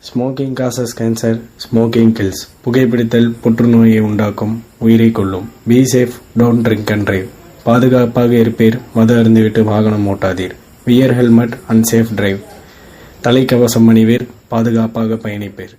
Smoking causes cancer, smoking kills. புகைப்பிடித்தல் புற்றுநோயை உண்டாக்கும், உயிரை கொல்லும். Be safe, don't drink and drive. பாதுகாப்பாக இருப்பீர், மது அருந்துவிட்டு வாகனம் ஓட்டாதீர். Wear helmet and safe drive. தலைக்கவசம் அணிவீர், பாதுகாப்பாக பயணிப்பீர்.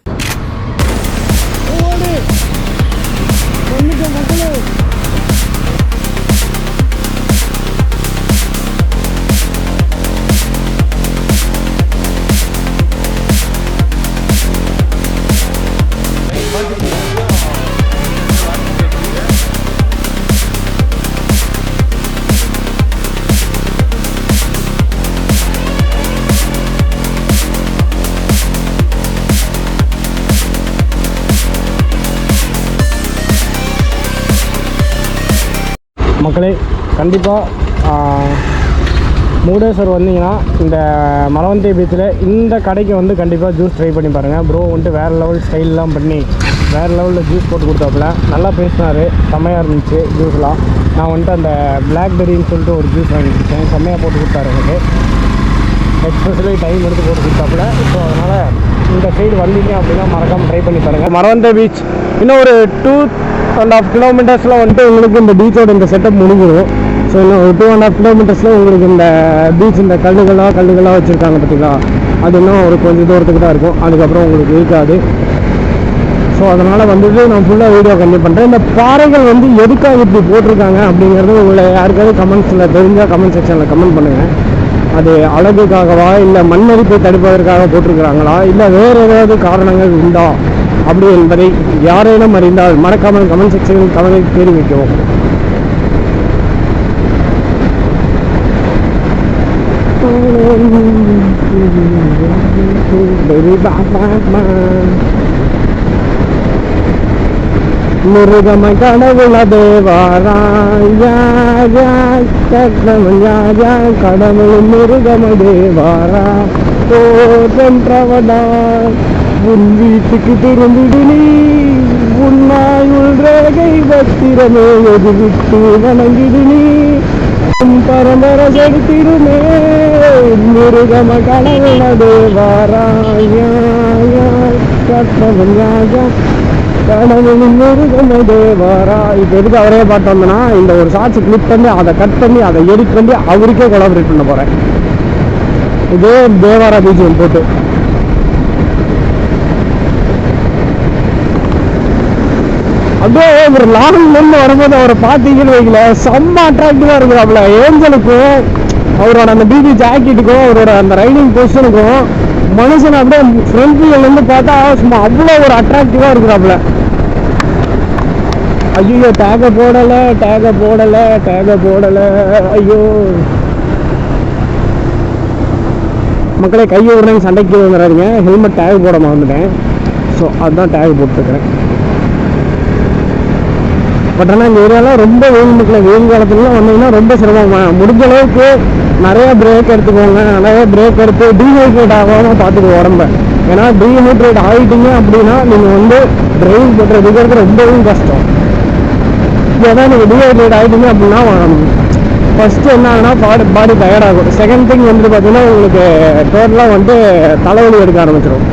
மக்களே, கண்டிப்பாக முருடேஸ்வர் வந்தீங்கன்னா இந்த மலவந்தை பீச்சில் இந்த கடைக்கு வந்து கண்டிப்பாக ஜூஸ் ட்ரை பண்ணி பாருங்கள். ப்ரோ வந்துட்டு வேறு லெவல் ஸ்டைல்லாம் பண்ணி வேறு லெவலில் ஜூஸ் போட்டு கொடுத்தாப்புல. நல்லா பேசினார், செம்மையாக இருந்துச்சு ஜூஸ்லாம். நான் வந்துட்டு அந்த பிளாக்பெரின்னு சொல்லிட்டு ஒரு ஜூஸ் வாங்கி கொடுத்தேன், செம்மையாக போட்டு கொடுத்தாரு எனக்கு. எக்ஸ்பெஷலி டைம் எடுத்து போட்டு கொடுத்தாப்புல. ஸோ அதனால் இந்த சைடு வந்தீங்க அப்படின்னா மறக்காமல் ட்ரை பண்ணி பாருங்கள். மலவந்தை பீச் இன்னும் ஒரு 2.5 கிலோமீட்டர்ஸில் வந்துட்டு உங்களுக்கு இந்த பீச்சோட இந்த செட்டப் முடிஞ்சிடும். ஸோ இன்னும் ஒரு 2.5 கிலோமீட்டர்ஸில் உங்களுக்கு இந்த பீச் இந்த கல்லுகளாக வச்சுருக்காங்க பார்த்தீங்களா, அது இன்னும் ஒரு கொஞ்சம் தூரத்துக்கு தான் இருக்கும், அதுக்கப்புறம் உங்களுக்கு இருக்காது. ஸோ அதனால் வந்துட்டு நான் ஃபுல்லாக வீடியோ கண்டிப்பாக பண்ணுறேன். இந்த பாறைகள் வந்து எதுக்காக இப்படி போட்டிருக்காங்க அப்படிங்கிறது உங்களை யாருக்காவது கமெண்ட்ஸில் தெரிஞ்சால் கமெண்ட் செக்ஷனில் கமெண்ட் பண்ணுங்கள். அது அழகுக்காகவா, இல்லை மண்ணரிப்பை தடுப்பதற்காக போட்டிருக்கிறாங்களா, இல்லை வேறு ஏதாவது காரணங்கள் உண்டா அப்படி என்பதை யாரேனும் அறிந்தால் மறக்காமல் கமெண்ட் செக்ஷனில் கமெண்ட் தெரிவிக்கவும். முருகம கடவுள தேவாராய் கடவுள் முருகம தேவாரா போன்றவடா உன் வீட்டுக்கு திரும்பிடு நீ உன்னாயுள் ரேகை பத்திரமே எது விட்டு வணங்கிடு நீ பரம்பர செலுத்திடுமே முருகம கடவுள தேவாராய் கடவுள் முருகம தேவாரா. இப்போ எதுக்கு அவரே பாட்டு வந்தேன்னா, இந்த ஒரு ஷார்ட்ஸ் கிளிப் பண்ணி அதை கட் பண்ணி அதை எடிட் பண்ணி அவருக்கே கொலாபரேட் பண்ண போகிறேன். இதே தேவாரா பீஜியம் போட்டு அப்படியே ஒரு லாங் நின்று வரும்போது அவரை பார்த்தீங்கன்னு வைக்கல, செம்ம அட்ராக்டிவாக இருக்கிறாப்புல. ஏஞ்சலுக்கும் அவரோட அந்த பிபி ஜாக்கெட்டுக்கும் அவரோட அந்த ரைடிங் பொசிஷனுக்கும் மனுஷன் அப்படியே ஃப்ரண்ட் வியூலேருந்து பார்த்தா சும்மா அவ்வளோ ஒரு அட்ராக்டிவாக இருக்கிறாப்புல. ஐயோ டேக போடலை ஐயோ மக்களே, கையை விடுறேங்க சண்டைக்கு வந்துடாதீங்க. ஹெல்மெட் டேக் போட மறந்துட்டேன். ஸோ அதுதான் டேக் போட்டுருக்கிறேன். பட் ஆனால் இந்த ஏரியாலாம் ரொம்ப வெயில் மக்களே. வெயில் காலத்துலலாம் வந்தீங்கன்னா ரொம்ப சிரமம். முடிஞ்ச அளவுக்கு நிறையா பிரேக் எடுத்துக்கோங்க. நிறைய பிரேக் எடுத்து டீஹைட்ரேட் ஆகாமல் பார்த்துக்கோ உடம்ப. ஏன்னா டீஹைட்ரேட் ஆகிட்டீங்க அப்படின்னா நீங்கள் வந்து டிரைவ் பண்ணுறதுக்கு ரொம்பவும் கஷ்டம். ஏன்னா நீங்கள் டீஹைட்ரேட் ஆகிட்டீங்க அப்படின்னா ஃபஸ்ட்டு என்ன ஆகுனா பாடி டயர்டாகும். செகண்ட் திங் வந்து பார்த்தீங்கன்னா உங்களுக்கு டோட்டலாக வந்து தலைவலி எடுக்க ஆரம்பிச்சிடும்.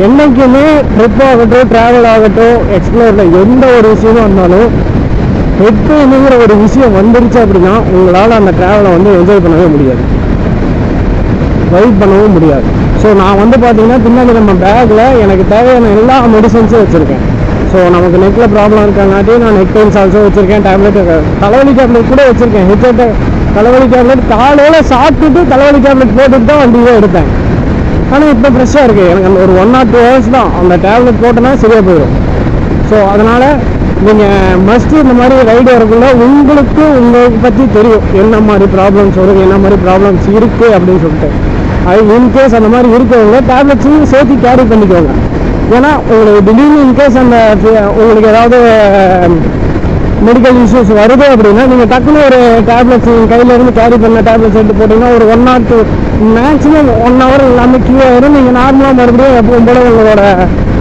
என்றைக்குமே ட்ரிப் ஆகட்டும், ட்ராவல் ஆகட்டும், எக்ஸ்ப்ளோரில் எந்த ஒரு விஷயமும் இருந்தாலும் எப்போங்கிற ஒரு விஷயம் வந்துருச்சு அப்படின்னா உங்களால் அந்த ட்ராவலை வந்து என்ஜாய் பண்ணவே முடியாது, வைப் பண்ணவும் முடியாது. ஸோ நான் வந்து பார்த்தீங்கன்னா பின்னாடி நம்ம பேக்கில் எனக்கு தேவையான எல்லா மெடிசன்ஸும் வச்சுருக்கேன். ஸோ நமக்கு நெக்கில் ப்ராப்ளம் இருக்காங்காட்டி நான் நெக் பெயின்ஸ் ஆல்சோ வச்சுருக்கேன். டேப்லெட், தலைவலி டேப்லெட் கூட வச்சுருக்கேன். ஹெட்செட்டு தலைவலி டேப்லெட் காலையில் சாப்பிட்டுட்டு தலைவலி டேப்லெட் போட்டுட்டு தான் வண்டியே எடுத்தேன். ஆனால் இப்போ ஃப்ரெஷ்ஷாக இருக்குது. எனக்கு அந்த ஒரு 1 or 2 hours தான் அந்த டேப்லெட் போட்டோன்னா சரியாக போயிடும். ஸோ அதனால் நீங்கள் மஸ்ட்டு இந்த மாதிரி ரைடு வரக்குள்ள உங்களுக்கு பற்றி தெரியும் என்ன மாதிரி ப்ராப்ளம்ஸ் வரும், என்ன மாதிரி ப்ராப்ளம்ஸ் இருக்குது அப்படின்னு சொல்லிட்டு. அது இன்கேஸ் அந்த மாதிரி இருக்கவங்க டேப்லெட்ஸையும் சேர்த்து கேரி பண்ணிக்கோங்க. ஏன்னா உங்களுக்கு திடீர்னு இன்கேஸ் அந்த உங்களுக்கு ஏதாவது மெடிக்கல் இஷ்யூஸ் வருது அப்படின்னா நீங்கள் டக்குன்னு ஒரு டேப்லெட்ஸ் கையிலேருந்து கேரி பண்ண டேப்லெட்ஸ் எடுத்து போட்டிங்கன்னா ஒரு 1 or 2 மேக்ஸிமம் 1 hour எல்லாமே கியூ ஆயிரும். நீங்கள் நார்மலாக மறுபடியும் எப்பவும் போல உங்களோட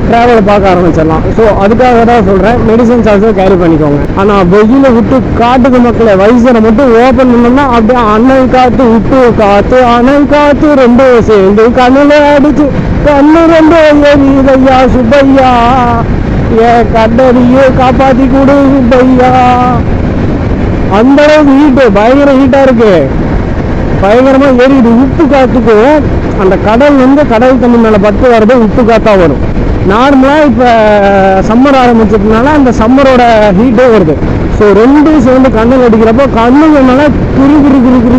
ட்ராவலை பார்க்க ஆரம்பிச்சிடலாம். ஸோ அதுக்காக தான் சொல்கிறேன், மெடிசன்ஸ் ஆல்சோ கேரி பண்ணிக்கோங்க. ஆனால் வெயில விட்டு காட்டுக்கு மக்களை வைசரை மட்டும் ஓப்பன் பண்ணோம்னா அப்படியே அனல் காற்று உப்பு காற்று அனல் காற்று ரெண்டும் சேர்ந்து கண்ணில் அடிச்சு கண்ணு ரெண்டும் எரியுதையா சுப்பையா, கண்டறியே காப்பாற்றி கொடு சுப்பையா. அந்த அளவுக்கு ஹீட்டு, பயங்கர ஹீட்டாக இருக்கு, பயங்கரமாக ஏறிடு. உப்பு காற்றுக்கு அந்த கடல் வந்து கடல் தண்ணி மேலே பட்டு வர்றது உப்பு காற்றா வரும். நார்மலாக இப்போ சம்மர் ஆரம்பிச்சதுனால அந்த சம்மரோட ஹீட்டே வருது. ஸோ ரெண்டும் சேர்ந்து கண்ணில் அடிக்கிறப்போ கண்ணுக்கு மேலே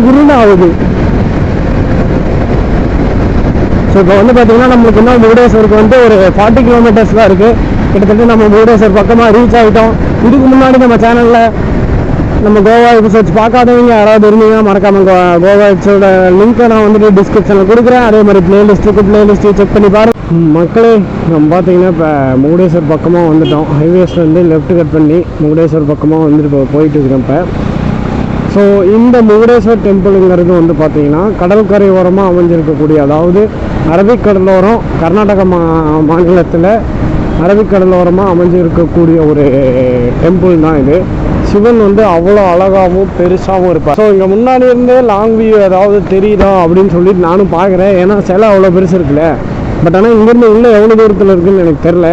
குருன்னு ஆகுது. ஸோ இப்போ வந்து பார்த்தீங்கன்னா நம்மளுக்கு இன்னும் முருடேஸ்வருக்கு வந்து ஒரு 40 கிலோமீட்டர்ஸ் தான் இருக்குது. கிட்டத்தட்ட நம்ம முருடேஸ்வர் பக்கமாக ரீச் ஆகிட்டோம். இதுக்கு முன்னாடி நம்ம சேனலில் நம்ம கோவா எபிசோட்ஸ் பார்க்காதவங்க யாராவது இருந்தீங்கன்னா மறக்காமல் கோவா எபிசோட லிங்க்கை நான் வந்துட்டு டிஸ்கிரிப்ஷனில் கொடுக்குறேன். அதே மாதிரி பிளேலிஸ்ட்டு செக் பண்ணி பாருங்கள். மக்களே, நம்ம பார்த்தீங்கன்னா இப்போ முருடேஸ்வர் பக்கமாக வந்துட்டோம். ஹைவேஸ்லேருந்து லெஃப்ட் கட் பண்ணி முருடேஸ்வர் பக்கமாக வந்துட்டு போயிட்டு இருக்கிறேன் இப்போ. ஸோ இந்த முருடேஸ்வர் டெம்பிளுங்கிறது வந்து பார்த்திங்கன்னா கடற்கரை ஓரமாக அமைஞ்சிருக்கக்கூடிய, அதாவது அரபிக்கடலோரம், கர்நாடக மாநிலத்தில் அரபிக்கடலோரமாக அமைஞ்சிருக்கக்கூடிய ஒரு டெம்பிள் தான் இது. சிவன் வந்து அவ்வளோ அழகாகவும் பெருசாகவும் இருப்பார். ஸோ இங்கே முன்னாடி இருந்தே லாங் வியூ ஏதாவது தெரியுதா அப்படின்னு சொல்லிட்டு நானும் பார்க்குறேன். ஏன்னா சிலை அவ்வளோ பெருசு இருக்குல்ல. பட் ஆனால் இங்கேருந்து இன்னும் எவ்வளோ தூரத்தில் இருக்குதுன்னு எனக்கு தெரில.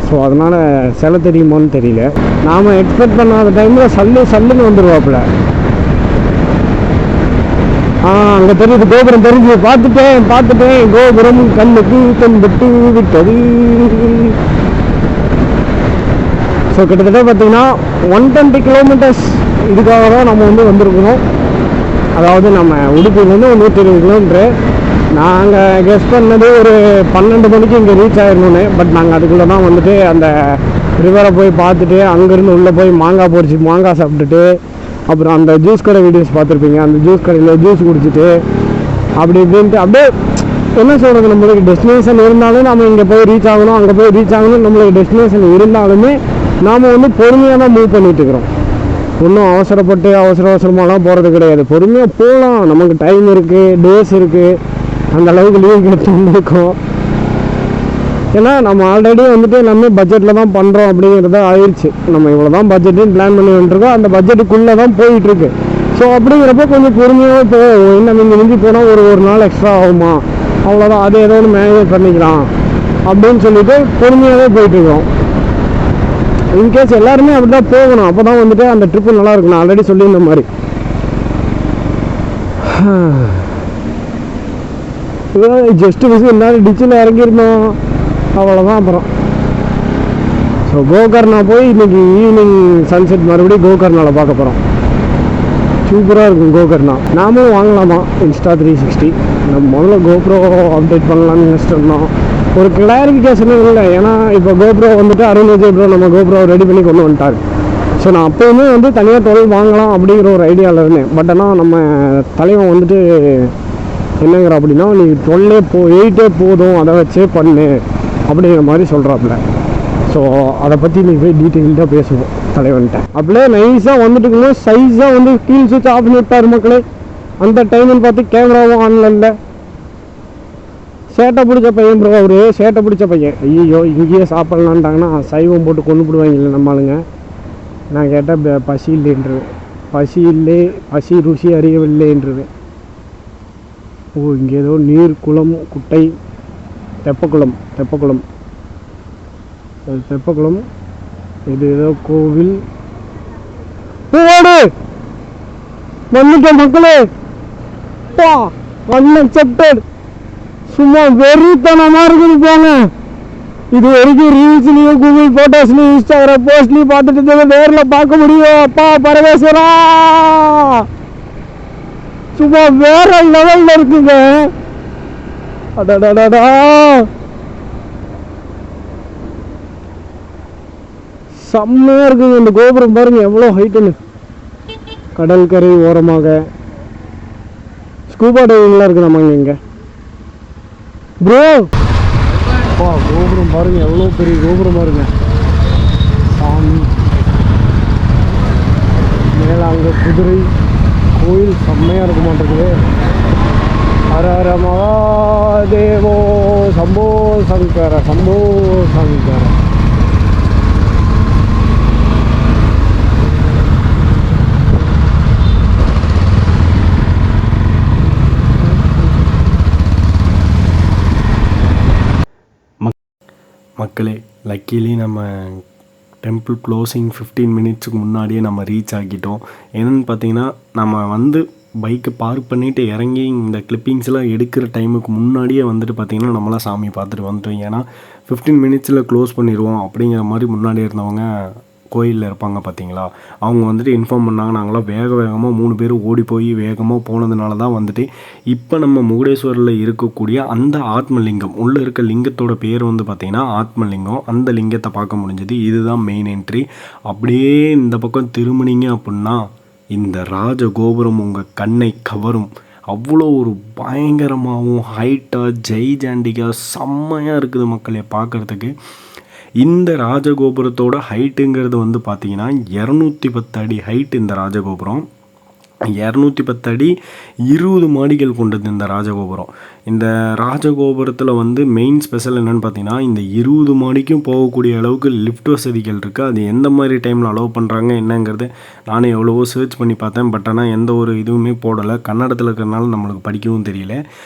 ஸோ அதனால் சிலை தெரியுமான்னு தெரியல. நாம் எக்ஸ்பெக்ட் பண்ணாத டைமில் சல்லுன்னு வந்துடுவாப்புல. அங்கே தெரியுது கோபுரம், தெரிஞ்சு பார்த்துட்டேன் கோபுரம் கண்ணுக்கு தென்பட்டு விட்டது. ஸோ கிட்டத்தட்ட பார்த்தீங்கன்னா 120 கிலோமீட்டர்ஸ் இதுக்காக தான் நம்ம வந்து வந்திருக்கணும். அதாவது நம்ம உடுப்பிலேருந்து 120 கிலோமீட்ரு. நாங்கள் கெஸ் பண்ணது ஒரு 12 மணிக்கு இங்கே ரீச் ஆகிடணுன்னு. பட் நாங்கள் அதுக்குள்ளே தான் வந்துட்டு அந்த ரிவரை போய் பார்த்துட்டு அங்கேருந்து உள்ளே போய் மாங்காய் சாப்பிட்டுட்டு, அப்புறம் அந்த ஜூஸ் கடை வீடியோஸ் பார்த்துருப்பீங்க, அந்த ஜூஸ் கடையில் ஜூஸ் குடிச்சிட்டு அப்படி இப்படின்ட்டு அப்படியே என்ன சொல்கிறது, நம்மளுக்கு டெஸ்டினேஷன் இருந்தாலும் நம்ம இங்கே போய் ரீச் ஆகணும், அங்கே போய் ரீச் ஆகணும். நம்மளுக்கு டெஸ்டினேஷன் இருந்தாலுமே நாம் வந்து பொறுமையாக தான் மூவ் பண்ணிகிட்டு இருக்கிறோம். ஒன்றும் அவசரமாலாம் போகிறது கிடையாது. பொறுமையாக போகலாம், நமக்கு டைம் இருக்குது, டேஸ் இருக்குது, அந்த அளவுக்கு லீவ் கிடைச்சி இருக்கும். ஏன்னா நம்ம ஆல்ரெடி வந்துட்டு எல்லாமே பட்ஜெட்டில் தான் பண்ணுறோம் அப்படிங்கிறத ஆயிடுச்சு. நம்ம இவ்வளோ தான் பட்ஜெட்டுன்னு பிளான் பண்ணி வந்துருக்கோம், அந்த பட்ஜெட்டுக்குள்ளே தான் போயிட்டுருக்கு. ஸோ அப்படிங்கிறப்ப கொஞ்சம் பொறுமையாக போகும். இன்னும் இங்கே மிஞ்சி போனால் ஒரு நாள் எக்ஸ்ட்ரா ஆகுமா, அவ்வளோதான், அது ஏதோ ஒன்று மேனேஜ் பண்ணிக்கலாம் அப்படின்னு சொல்லிட்டு பொறுமையாகவே போயிட்டுருக்கோம். இன்கேஸ் எல்லாருமே அப்படி தான் போகணும், அப்போ தான் வந்துட்டு அந்த ட்ரிப்பு நல்லா இருக்கும். நான் ஆல்ரெடி சொல்லியிருந்த மாதிரி ஜஸ்ட்டு என்னால் டிச்சில் இறங்கியிருந்தோம், அவ்வளோதான். அப்புறம் ஸோ கோகர்ணா போய் இன்றைக்கி ஈவினிங் சன்செட் மறுபடியும் கோகர்ணாவில் பார்க்க போகிறோம். சூப்பராக இருக்கும் கோகர்ணா. நாமும் வாங்கலாமா இன்ஸ்டா 360. நம்ம முதல்ல கோப்ரோ அப்டேட் பண்ணலான்னு நினச்சிட்டு இருந்தோம். ஒரு கிளாரிஃபிகேஷனும் இல்லை. ஏன்னா இப்போ கோப்ரோ வந்துட்டு அருண் விஜய் ப்ரோ நம்ம கோப்ரோ ரெடி பண்ணி கொண்டு வந்துட்டாங்க. ஸோ நான் அப்போயுமே வந்து தனியாக 12 வாங்கலாம் அப்படிங்கிற ஒரு ஐடியாவில் இருந்தேன். பட் ஆனால் நம்ம தலைவன் வந்துட்டு என்னங்கிற அப்படின்னா, நீ 8 போதும், அதை வச்சே பண்ணு அப்படிங்கிற மாதிரி சொல்கிறாப்புல. ஸோ அதை பற்றி நீ போய் டீட்டெயில்டாக பேசுவோம் தலைவன்கிட்ட. அப்படியே நைஸாக வந்துட்டு சைஸாக வந்து கீழ் சுவிட்ச் ஆஃப் பண்ணி விட்டார் மக்களே. அந்த டைம்னு பார்த்து கேமராவும் ஆன்ல இல்லை. சேட்டை பிடிச்ச பையன் ப்ரோ, அவரு சேட்டை பிடிச்ச பையன். ஐயோ இங்கேயே சாப்பிட்லான்ட்டாங்கன்னா சைவம் போட்டு கொண்டு போடுவாங்கல்ல நம்மளுங்க. நான் கேட்டால் பசி இல்லைன்றது, பசி ருசி அறியவில்லைன்றது. ஓ இங்கே ஏதோ நீர் குளம் குட்டை தெப்பக்குளம் இது ஏதோ கோவில். வந்துட்டேன் மக்களே, அன்அக்செப்டட். சும்மா வெறித்தனமாக இருக்குது போங்க. இது வரைக்கும் ரீல்ஸ்லையும் கூகுள் ஃபோட்டோஸ்லையும் இன்ஸ்டாகிராம் போஸ்ட்லையும் பார்த்துட்டு நேரில் பார்க்க முடியும். அப்பா பரமேஸ்வரா, சும்மா வேற லெவலில் இருக்குங்க. அடடடா, செம்மையாக இருக்குங்க. இந்த கோபுரம் பாருங்க எவ்வளோ ஹைட்டுன்னு. கடற்கரை ஓரமாக ஸ்கூபா டைவிங்லாம் இருக்குது நம்ம இங்கே ப்ரோ. கோபுரம் பாருங்க எவ்வளோ பெரிய கோபுரம் பாருங்க சாமி. மேலே அங்கே குதிரை கோயில் செம்மையாக இருக்க மாட்டேங்குது. ஹர ஹர மகாதேவோ சம்போ சங்கர சம்போ சங்கர. மக்களே, லக்கிலி நம்ம டெம்பிள் க்ளோசிங் 15 மினிட்ஸுக்கு முன்னாடியே நம்ம ரீச் ஆகிட்டோம். என்னென்னு பார்த்தீங்கன்னா, நம்ம வந்து பைக்கை பார்க் பண்ணிவிட்டு இறங்கி இந்த கிளிப்பிங்ஸ்லாம் எடுக்கிற டைமுக்கு முன்னாடியே வந்துட்டு பார்த்திங்கன்னா நம்மளாம் சாமி பார்த்துட்டு வந்துட்டோம். ஏன்னா 15 மினிட்ஸில் க்ளோஸ் பண்ணிடுவோம் அப்படிங்கிற மாதிரி முன்னாடி இருந்தவங்க கோயிலில் இருப்பாங்க பார்த்தீங்களா, அவங்க வந்துட்டு இன்ஃபார்ம் பண்ணாங்க. நாங்களாம் வேகமாக 3 பேர் ஓடி போய் வேகமாக போனதுனால தான் வந்துட்டு இப்போ நம்ம முகுடேஸ்வரில் இருக்கக்கூடிய அந்த ஆத்மலிங்கம், உள்ளே இருக்க லிங்கத்தோட பேர் வந்து பார்த்திங்கன்னா ஆத்மலிங்கம், அந்த லிங்கத்தை பார்க்க முடிஞ்சது. இதுதான் மெயின் என்ட்ரி. அப்படியே இந்த பக்கம் திரும்பினீங்க அப்படின்னா இந்த ராஜகோபுரம் உங்கள் கண்ணை கவரும். அவ்வளோ ஒரு பயங்கரமாகவும் ஹைட்டாக ஜெய்ஜாண்டிக்காக செம்மையாக இருக்குது மக்களே பார்க்குறதுக்கு. இந்த ராஜகோபுரத்தோட ஹைட்டுங்கிறது வந்து பார்த்திங்கன்னா 210 அடி ஹைட். இந்த ராஜகோபுரம் 210 அடி 20 மாடிகள் கொண்டது இந்த ராஜகோபுரம். இந்த ராஜகோபுரத்தில் வந்து மெயின் ஸ்பெஷல் என்னென்னு பார்த்தீங்கன்னா, இந்த 20 மாடிக்கும் போகக்கூடிய அளவுக்கு லிஃப்ட் வசதிகள் இருக்குது. அது எந்த மாதிரி டைமில் அலோவ் பண்ணுறாங்க என்னங்கிறது நானே எவ்வளவோ சர்ச் பண்ணி பார்த்தேன். பட் ஆனால் எந்த ஒரு இதுவுமே போடலை. கன்னடத்தில் இருக்கிறனால நம்மளுக்கு படிக்கவும் தெரியல.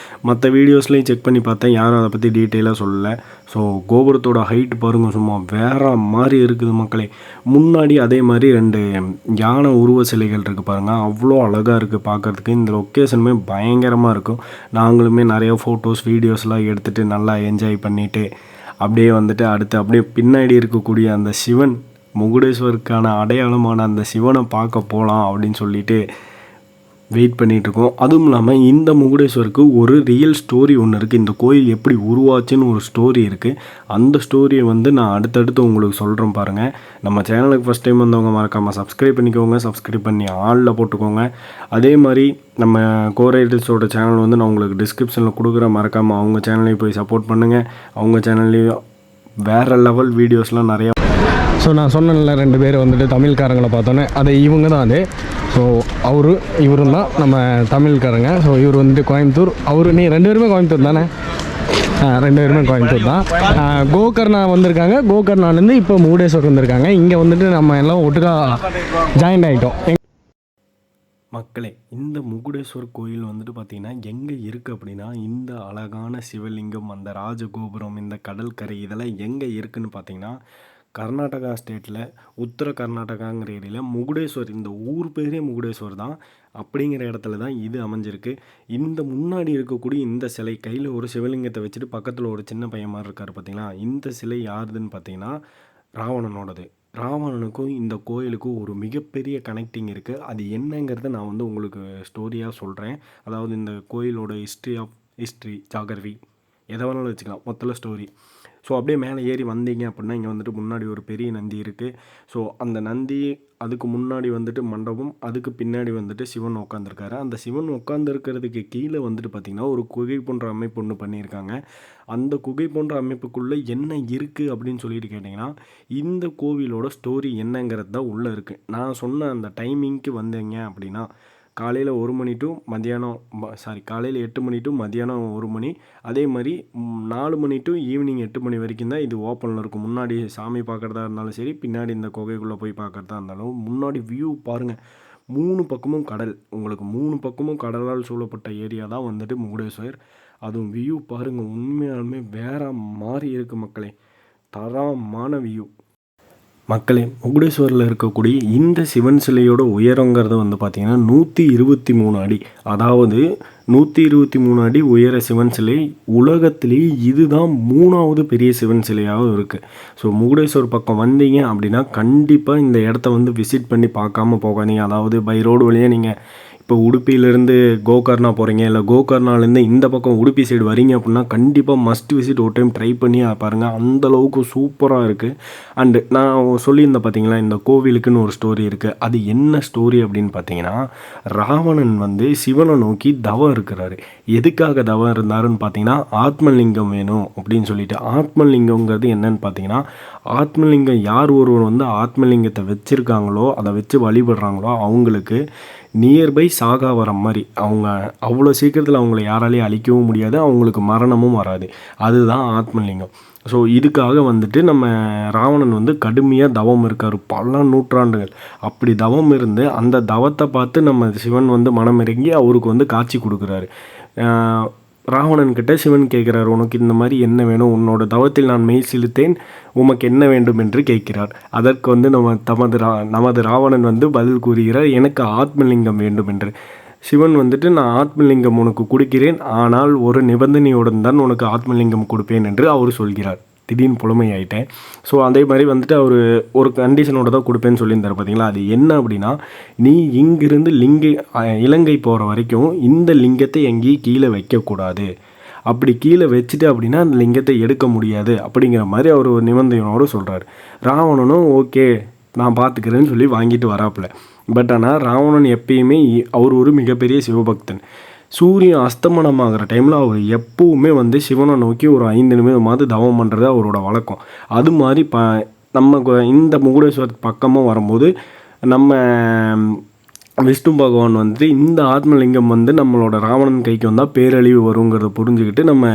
மற்ற வீடியோஸ்லேயும் செக் பண்ணி பார்த்தேன், யாரும் அதை பற்றி டீட்டெயிலாக சொல்லலை. ஸோ கோபுரத்தோட ஹைட் பாருங்கள், சும்மா வேறு மாதிரி இருக்குது மக்களே. முன்னாடி அதே மாதிரி 2 யானை உருவ சிலைகள் இருக்குது பாருங்கள், அவ்வளோ அழகாக இருக்குது பார்க்குறதுக்கு. இந்த லொக்கேஷனுமே பயங்கரமாக இருக்கும். நாங்களுமே நிறைய ஃபோட்டோஸ் வீடியோஸ்லாம் எடுத்துகிட்டு நல்லா என்ஜாய் பண்ணிவிட்டு அப்படியே வந்துட்டு அடுத்து அப்படியே பின்னாடி இருக்கக்கூடிய அந்த சிவன், முகுடேஸ்வருக்கான அடையாளமான அந்த சிவனை பார்க்க போகலாம் அப்படின்னு சொல்லிட்டு வெயிட் பண்ணிகிட்ருக்கோம். அதுவும் இல்லாமல் இந்த முகுடேஸ்வருக்கு ஒரு ரியல் ஸ்டோரி ஒன்று இருக்குது. இந்த கோயில் எப்படி உருவாச்சுன்னு ஒரு ஸ்டோரி இருக்குது. அந்த ஸ்டோரியை வந்து நான் அடுத்தடுத்து உங்களுக்கு சொல்கிறேன் பாருங்கள். நம்ம சேனலுக்கு ஃபஸ்ட் டைம் வந்தவங்க மறக்காமல் சப்ஸ்கிரைப் பண்ணிக்கோங்க. சப்ஸ்கிரைப் பண்ணி ஆளில் போட்டுக்கோங்க. அதே மாதிரி நம்ம கோரைடல்ஸோட சேனல் வந்து நான் உங்களுக்கு டிஸ்கிரிப்ஷனில் கொடுக்குறேன். மறக்காமல் அவங்க சேனலையும் போய் சப்போர்ட் பண்ணுங்கள். அவங்க சேனல்லையும் வேறு லெவல் வீடியோஸ்லாம் நிறையா. ஸோ நான் சொன்னேன்ல 2 பேர் வந்துட்டு தமிழ்காரங்களை பார்த்தோன்னே அது இவங்க தான். அது ஸோ இவரும் தான் நம்ம தமிழ்காரங்க. ஸோ இவர் வந்துட்டு கோயம்புத்தூர், நீ 2 பேருமே கோயம்புத்தூர் தானே? 2 பேருமே கோயம்புத்தூர் தான். கோகர்ணா வந்திருக்காங்க. கோகர்ணாலேருந்து இப்போ முகுடேஸ்வர் வந்திருக்காங்க. இங்கே வந்துட்டு நம்ம எல்லாம் ஒட்டுக்கா ஜாயின் ஆகிட்டோம். மக்களே, இந்த முகுடேஸ்வர் கோயில் வந்துட்டு பார்த்திங்கன்னா எங்கே இருக்குது அப்படின்னா, இந்த அழகான சிவலிங்கம், அந்த ராஜகோபுரம், இந்த கடற்கரை இதெல்லாம் எங்கே இருக்குதுன்னு பார்த்தீங்கன்னா கர்நாடகா ஸ்டேட்டில் உத்தர கர்நாடகாங்கிற ஏரியாவில் முகுடேஸ்வர், இந்த ஊர் பேரே முகுடேஸ்வர் தான் அப்படிங்கிற இடத்துல தான் இது அமைஞ்சிருக்கு. இந்த முன்னாடி இருக்கக்கூடிய இந்த சிலை, கையில் ஒரு சிவலிங்கத்தை வச்சுட்டு பக்கத்தில் ஒரு சின்ன பையன் மாதிரி இருக்கார் பார்த்தீங்களா, இந்த சிலை யாருதுன்னு பார்த்தீங்கன்னா ராவணனோடது. ராவணனுக்கும் இந்த கோயிலுக்கும் ஒரு மிகப்பெரிய கனெக்டிங் இருக்குது. அது என்னங்கிறத நான் வந்து உங்களுக்கு ஸ்டோரியாக சொல்கிறேன். அதாவது இந்த கோயிலோட ஹிஸ்ட்ரி ஜாகிரஃபி எதை வேணாலும் வச்சுக்கலாம், மொத்தத்தில் ஸ்டோரி. ஸோ அப்படியே மேலே ஏறி வந்தீங்க அப்படின்னா இங்கே வந்துட்டு முன்னாடி ஒரு பெரிய நந்தி இருக்குது. ஸோ அந்த நந்தி, அதுக்கு முன்னாடி வந்துட்டு மண்டபம், அதுக்கு பின்னாடி வந்துட்டு சிவன் உட்காந்துருக்காரு. அந்த சிவன் உட்காந்துருக்கிறதுக்கு கீழே வந்துட்டு பார்த்திங்கன்னா ஒரு குகை போன்ற அமைப்பு ஒன்று பண்ணியிருக்காங்க. அந்த குகை போன்ற அமைப்புக்குள்ளே என்ன இருக்குது அப்படின்னு சொல்லிட்டு கேட்டிங்கன்னா, இந்த கோவிலோட ஸ்டோரி என்னங்கிறது தான் உள்ளே இருக்குது. நான் சொன்ன அந்த டைமிங்க்கு வந்தீங்க அப்படின்னா காலையில் 1 மணி டு மதியானம், காலையில் 8 மணி டு மதியானம் 1 மணி, அதே மாதிரி 4 மணி டு ஈவினிங் 8 மணி வரைக்கும் தான் இது ஓப்பனில் இருக்கும். முன்னாடி சாமி பார்க்குறதா இருந்தாலும் சரி, பின்னாடி இந்த குகைக்குள்ளே போய் பார்க்குறதா இருந்தாலும். முன்னாடி வியூ பாருங்கள், 3 பக்கமும் கடல். உங்களுக்கு 3 பக்கமும் கடலால் சூழப்பட்ட ஏரியா தான் வந்துட்டு முகுடேஸ்வர். அதுவும் வியூ பாருங்கள், உண்மையாலுமே வேறு மாதிரி இருக்குது மக்களே, தரமான வியூ. மக்களே, முகுடேஸ்வரில் இருக்கக்கூடிய இந்த சிவன் சிலையோட உயரங்கிறது வந்து பார்த்திங்கன்னா 123 அடி. அதாவது 123 அடி உயர சிவன் சிலை. உலகத்திலேயே இதுதான் 3வது பெரிய சிவன் சிலையாகவும் இருக்குது. ஸோ முகுடேஸ்வர் பக்கம் வந்தீங்க அப்படின்னா கண்டிப்பாக இந்த இடத்த வந்து விசிட் பண்ணி பார்க்காம போகாதீங்க. அதாவது பை ரோடு வழியாக நீங்கள் இப்போ உடுப்பியிலேருந்து கோகர்ணா போகிறீங்க, இல்லை கோகர்ணாலேருந்து இந்த பக்கம் உடுப்பி சைடு வரீங்க அப்படின்னா கண்டிப்பாக மஸ்ட் விசிட் ஒரு டைம் ட்ரை பண்ணி பாருங்கள். அந்தளவுக்கு சூப்பராக இருக்குது. அண்டு நான் சொல்லியிருந்தேன் பார்த்தீங்களா, இந்த கோவிலுக்குன்னு ஒரு ஸ்டோரி இருக்குது. அது என்ன ஸ்டோரி அப்படின்னு பார்த்தீங்கன்னா, ராவணன் வந்து சிவனை நோக்கி தவம் இருக்கிறாரு. எதுக்காக தவம் இருந்தாருன்னு பார்த்தீங்கன்னா, ஆத்மலிங்கம் வேணும் அப்படின்னு சொல்லிட்டு. ஆத்மலிங்கங்கிறது என்னன்னு பார்த்தீங்கன்னா, ஆத்மலிங்கம் யார் ஒருவர் வந்து ஆத்மலிங்கத்தை வச்சுருக்காங்களோ, அதை வச்சு வழிபடுறாங்களோ அவங்களுக்கு நியர்பை சாகாவரம் மாதிரி. அவங்க அவ்வளோ சீக்கிரத்தில் அவங்கள யாராலையும் அழிக்கவும் முடியாது, அவங்களுக்கு மரணமும் வராது. அதுதான் ஆத்மலிங்கம். ஸோ இதுக்காக வந்துட்டு நம்ம ராவணன் வந்து கடுமையாக தவம் இருக்கார் பல நூற்றாண்டுகள். அப்படி தவம் இருந்து அந்த தவத்தை பார்த்து நம்ம சிவன் வந்து மனம் இறங்கி அவருக்கு வந்து காட்சி கொடுக்குறாரு. ராவணன்கிட்ட சிவன் கேட்குறார், உனக்கு இந்த மாதிரி என்ன வேணும், உன்னோட தவத்தில் நான் மெய் செலுத்தேன், உமக்கு என்ன வேண்டும் என்று கேட்கிறார். அதற்கு வந்து நமது ராவணன் வந்து பதில் கூறுகிறார், எனக்கு ஆத்மலிங்கம் வேண்டும் என்று. சிவன் வந்துட்டு, நான் ஆத்மலிங்கம் உனக்கு கொடுக்கிறேன், ஆனால் ஒரு நிபந்தனையுடன் தான் உனக்கு ஆத்மலிங்கம் கொடுப்பேன் என்று அவர் சொல்கிறார். திடீர்னு புலமை ஆகிட்டேன். ஸோ அதே மாதிரி வந்துட்டு அவர் ஒரு கண்டிஷனோட தான் கொடுப்பேன்னு சொல்லியிருந்தார் பார்த்தீங்களா. அது என்ன அப்படின்னா, நீ இங்கிருந்து இலங்கை போகிற வரைக்கும் இந்த லிங்கத்தை எங்கேயும் கீழே வைக்கக்கூடாது. அப்படி கீழே வச்சுட்டு அப்படின்னா அந்த லிங்கத்தை எடுக்க முடியாது அப்படிங்கிற மாதிரி அவர் ஒரு நிபந்தனையோடு சொல்கிறார். ராவணனும் ஓகே நான் பார்த்துக்கிறேன்னு சொல்லி வாங்கிட்டு வராப்புல. பட் ஆனால் ராவணன் எப்பயுமே அவர் ஒரு மிகப்பெரிய சிவபக்தன். சூரியன் அஸ்தமனமாகிற டைமில் அவர் எப்பவுமே வந்து சிவனை நோக்கி ஒரு 5 நிமிடமாவது தவம் பண்ணுறது அவரோட வழக்கம். அது மாதிரி நம்ம இந்த முகுடேஸ்வர் பக்கமாக வரும்போது நம்ம விஷ்ணு பகவான் வந்து இந்த ஆத்மலிங்கம் வந்து நம்மளோட ராவணன் கைக்கு வந்தால் பேரழிவு வருங்கிறத புரிஞ்சுக்கிட்டு நம்ம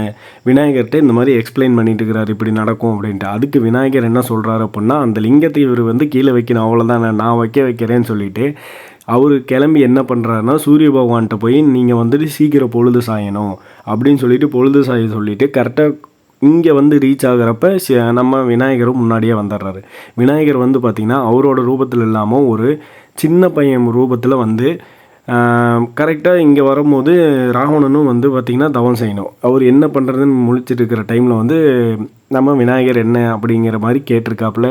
விநாயகர்கிட்ட இந்த மாதிரி எக்ஸ்பிளைன் பண்ணிட்டு இருக்கிறார், இப்படி நடக்கும் அப்படின்ட்டு. அதுக்கு விநாயகர் என்ன சொல்கிறாரு அப்படின்னா, அந்த லிங்கத்தை இவர் வந்து கீழே வைக்கணும், அவ்வளோதான், நான் வைக்கிறேன்னு சொல்லிட்டு அவர் கிளம்பி என்ன பண்ணுறாருன்னா, சூரிய பகவான்கிட்ட போய் நீங்கள் வந்துட்டு சீக்கிரம் பொழுது சாயணும் அப்படின்னு சொல்லிட்டு பொழுது சாய சொல்லிவிட்டு கரெக்டாக இங்கே வந்து ரீச் ஆகிறப்ப நம்ம விநாயகரும் முன்னாடியே வந்துடுறாரு. விநாயகர் வந்து பார்த்திங்கன்னா அவரோட ரூபத்தில் இல்லாமல் ஒரு சின்ன பையன் ரூபத்தில் வந்து கரெக்டாக இங்கே வரும்போது ராவணனும் வந்து பார்த்திங்கன்னா தவம் செய்யணும். அவர் என்ன பண்ணுறதுன்னு முழிச்சிட்டு இருக்கிற டைமில் வந்து நம்ம விநாயகர் என்ன அப்படிங்கிற மாதிரி கேட்டிருக்காப்புல.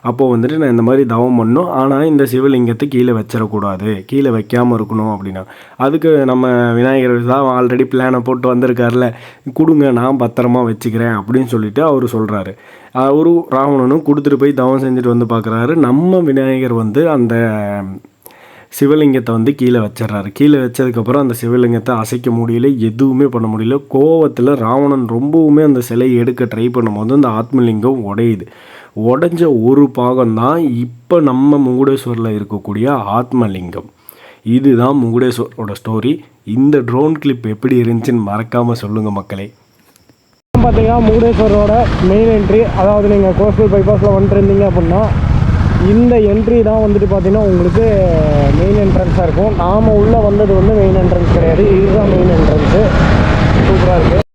அப்போது வந்துட்டு நான் இந்த மாதிரி தவம் பண்ணணும், ஆனால் இந்த சிவலிங்கத்தை கீழே வச்சிடக்கூடாது, கீழே வைக்காமல் இருக்கணும் அப்படின்னா. அதுக்கு நம்ம விநாயகர் தான் ஆல்ரெடி பிளானை போட்டு வந்திருக்காருல, கொடுங்க நான் பத்திரமா வச்சுக்கிறேன் அப்படின்னு சொல்லிட்டு அவர் சொல்கிறாரு. அவரும் ராவணனும் கொடுத்துட்டு போய் தவம் செஞ்சுட்டு வந்து பார்க்குறாரு. நம்ம விநாயகர் வந்து அந்த சிவலிங்கத்தை வந்து கீழே வச்சிட்றாரு. கீழே வச்சதுக்கப்புறம் அந்த சிவலிங்கத்தை அசைக்க முடியல, எதுவுமே பண்ண முடியல. கோவத்தில் ராவணன் ரொம்பவுமே அந்த சிலையை எடுக்க ட்ரை பண்ணும்போது அந்த ஆத்மலிங்கம் உடையுது. உடஞ்ச ஒரு பாகம்தான் இப்போ நம்ம முகுடேஸ்வரில் இருக்கக்கூடிய ஆத்மலிங்கம். இதுதான் முகுடேஸ்வரோட ஸ்டோரி. இந்த ட்ரோன் கிளிப் எப்படி இருந்துச்சுன்னு மறக்காமல் சொல்லுங்கள் மக்களே. பார்த்தீங்கன்னா முகுடேஸ்வரோட மெயின் என்ட்ரி, அதாவது நீங்கள் கோஸ்டல் பைபாஸில் வந்துருந்தீங்க அப்படின்னா இந்த என்ட்ரி தான் வந்துட்டு பார்த்தீங்கன்னா உங்களுக்கு மெயின் என்ட்ரன்ஸாக இருக்கும். நாம் உள்ளே வந்தது வந்து மெயின் என்ட்ரன்ஸ் கிடையாது, இதுதான் மெயின் என்ட்ரன்ஸு. சூப்பராக இருக்குது.